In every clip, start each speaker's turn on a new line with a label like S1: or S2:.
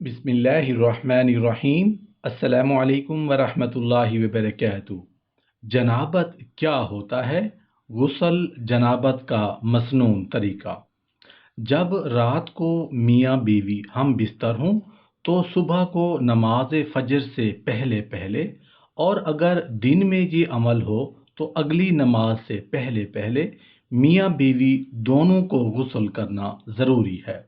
S1: بسم اللہ الرحمن الرحیم۔ السلام علیکم ورحمۃ اللہ وبرکاتہ۔ جنابت کیا ہوتا ہے؟ غسل جنابت کا مسنون طریقہ۔ جب رات کو میاں بیوی ہم بستر ہوں تو صبح کو نماز فجر سے پہلے پہلے، اور اگر دن میں یہ عمل ہو تو اگلی نماز سے پہلے پہلے میاں بیوی دونوں کو غسل کرنا ضروری ہے۔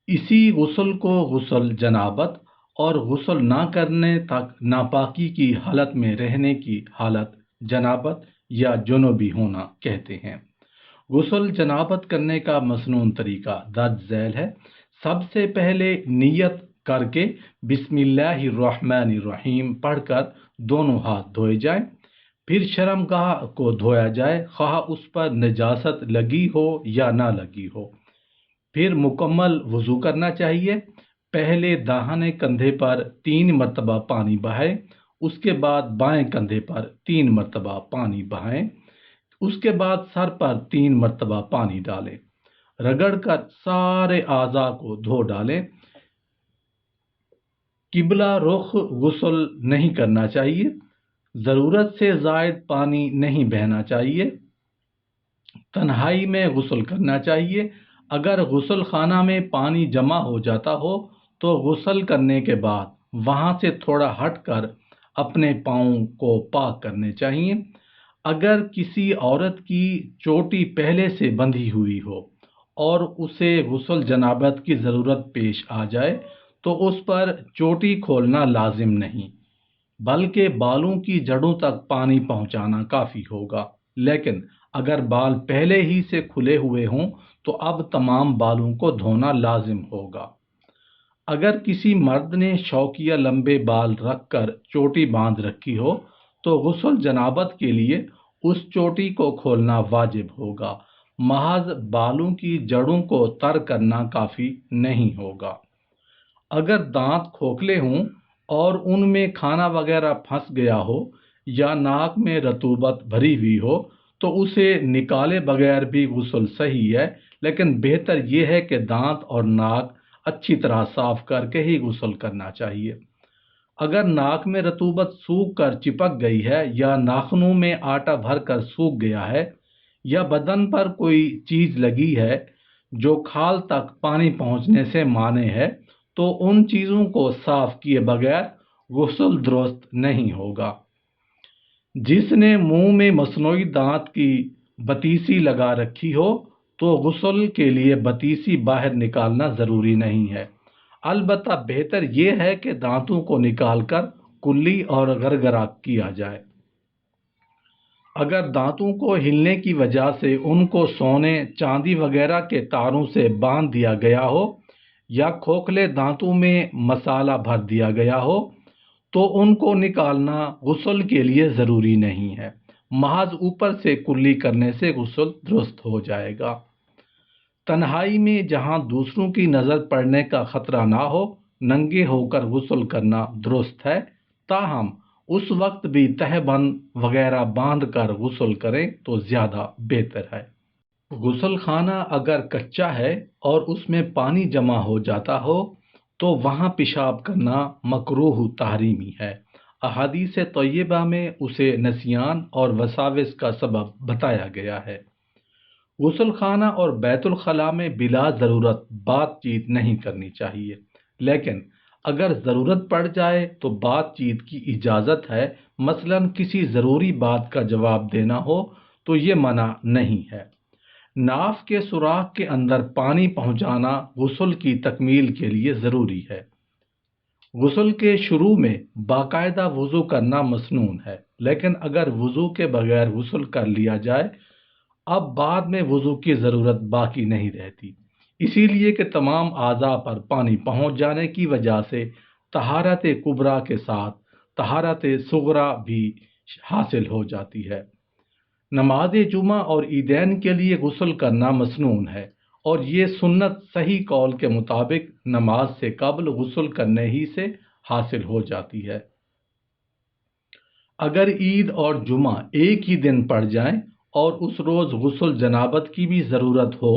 S1: اسی غسل کو غسل جنابت اور غسل نہ کرنے تک ناپاکی کی حالت میں رہنے کی حالت جنابت یا جنوبی ہونا کہتے ہیں۔ غسل جنابت کرنے کا مسنون طریقہ درج ذیل ہے۔ سب سے پہلے نیت کر کے بسم اللہ الرحمن الرحیم پڑھ کر دونوں ہاتھ دھوئے جائیں، پھر شرم گاہ کو دھویا جائے، خواہ اس پر نجاست لگی ہو یا نہ لگی ہو۔ پھر مکمل وضو کرنا چاہیے۔ پہلے داہنے کندھے پر 3 مرتبہ پانی بہائیں، اس کے بعد بائیں کندھے پر 3 مرتبہ پانی بہائیں، اس کے بعد سر پر 3 مرتبہ پانی ڈالیں، رگڑ کر سارے اعضاء کو دھو ڈالیں۔ قبلہ رخ غسل نہیں کرنا چاہیے۔ ضرورت سے زائد پانی نہیں بہنا چاہیے۔ تنہائی میں غسل کرنا چاہیے۔ اگر غسل خانہ میں پانی جمع ہو جاتا ہو تو غسل کرنے کے بعد وہاں سے تھوڑا ہٹ کر اپنے پاؤں کو پاک کرنے چاہیے۔ اگر کسی عورت کی چوٹی پہلے سے بندھی ہوئی ہو اور اسے غسل جنابت کی ضرورت پیش آ جائے تو اس پر چوٹی کھولنا لازم نہیں، بلکہ بالوں کی جڑوں تک پانی پہنچانا کافی ہوگا۔ لیکن اگر بال پہلے ہی سے کھلے ہوئے ہوں تو اب تمام بالوں کو دھونا لازم ہوگا۔ اگر کسی مرد نے شوقیہ لمبے بال رکھ کر چوٹی باندھ رکھی ہو تو غسل جنابت کے لیے اس چوٹی کو کھولنا واجب ہوگا، محض بالوں کی جڑوں کو تر کرنا کافی نہیں ہوگا۔ اگر دانت کھوکھلے ہوں اور ان میں کھانا وغیرہ پھنس گیا ہو یا ناک میں رطوبت بھری ہوئی ہو تو اسے نکالے بغیر بھی غسل صحیح ہے، لیکن بہتر یہ ہے کہ دانت اور ناک اچھی طرح صاف کر کے ہی غسل کرنا چاہیے۔ اگر ناک میں رطوبت سوکھ کر چپک گئی ہے یا ناخنوں میں آٹا بھر کر سوکھ گیا ہے یا بدن پر کوئی چیز لگی ہے جو کھال تک پانی پہنچنے سے مانع ہے تو ان چیزوں کو صاف کیے بغیر غسل درست نہیں ہوگا۔ جس نے منہ میں مصنوعی دانت کی بتیسی لگا رکھی ہو تو غسل کے لیے بتیسی باہر نکالنا ضروری نہیں ہے، البتہ بہتر یہ ہے کہ دانتوں کو نکال کر کلی اور گرگرا کیا جائے۔ اگر دانتوں کو ہلنے کی وجہ سے ان کو سونے چاندی وغیرہ کے تاروں سے باندھ دیا گیا ہو یا کھوکھلے دانتوں میں مسالہ بھر دیا گیا ہو تو ان کو نکالنا غسل کے لیے ضروری نہیں ہے، محض اوپر سے کلی کرنے سے غسل درست ہو جائے گا۔ تنہائی میں جہاں دوسروں کی نظر پڑنے کا خطرہ نہ ہو ننگے ہو کر غسل کرنا درست ہے، تاہم اس وقت بھی تہبند وغیرہ باندھ کر غسل کریں تو زیادہ بہتر ہے۔ غسل خانہ اگر کچا ہے اور اس میں پانی جمع ہو جاتا ہو تو وہاں پیشاب کرنا مکروہ تحریمی ہے۔ احادیث طیبہ میں اسے نسیان اور وساوس کا سبب بتایا گیا ہے۔ غسل خانہ اور بیت الخلاء میں بلا ضرورت بات چیت نہیں کرنی چاہیے، لیکن اگر ضرورت پڑ جائے تو بات چیت کی اجازت ہے، مثلا کسی ضروری بات کا جواب دینا ہو تو یہ منع نہیں ہے۔ ناف کے سوراخ کے اندر پانی پہنچانا غسل کی تکمیل کے لیے ضروری ہے۔ غسل کے شروع میں باقاعدہ وضو کرنا مسنون ہے، لیکن اگر وضو کے بغیر غسل کر لیا جائے اب بعد میں وضو کی ضرورت باقی نہیں رہتی، اسی لیے کہ تمام اعضاء پر پانی پہنچ جانے کی وجہ سے طہارت کبریٰ کے ساتھ طہارت صغریٰ بھی حاصل ہو جاتی ہے۔ نماز جمعہ اور عیدین کے لیے غسل کرنا مسنون ہے، اور یہ سنت صحیح قول کے مطابق نماز سے قبل غسل کرنے ہی سے حاصل ہو جاتی ہے۔ اگر عید اور جمعہ ایک ہی دن پڑ جائیں اور اس روز غسل جنابت کی بھی ضرورت ہو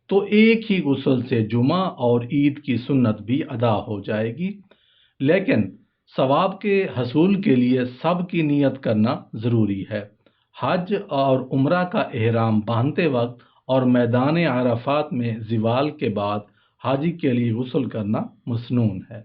S1: تو ایک ہی غسل سے جمعہ اور عید کی سنت بھی ادا ہو جائے گی، لیکن ثواب کے حصول کے لیے سب کی نیت کرنا ضروری ہے۔ حج اور عمرہ کا احرام باندھتے وقت اور میدان عرفات میں زوال کے بعد حاجی کے لیے غسل کرنا مسنون ہے۔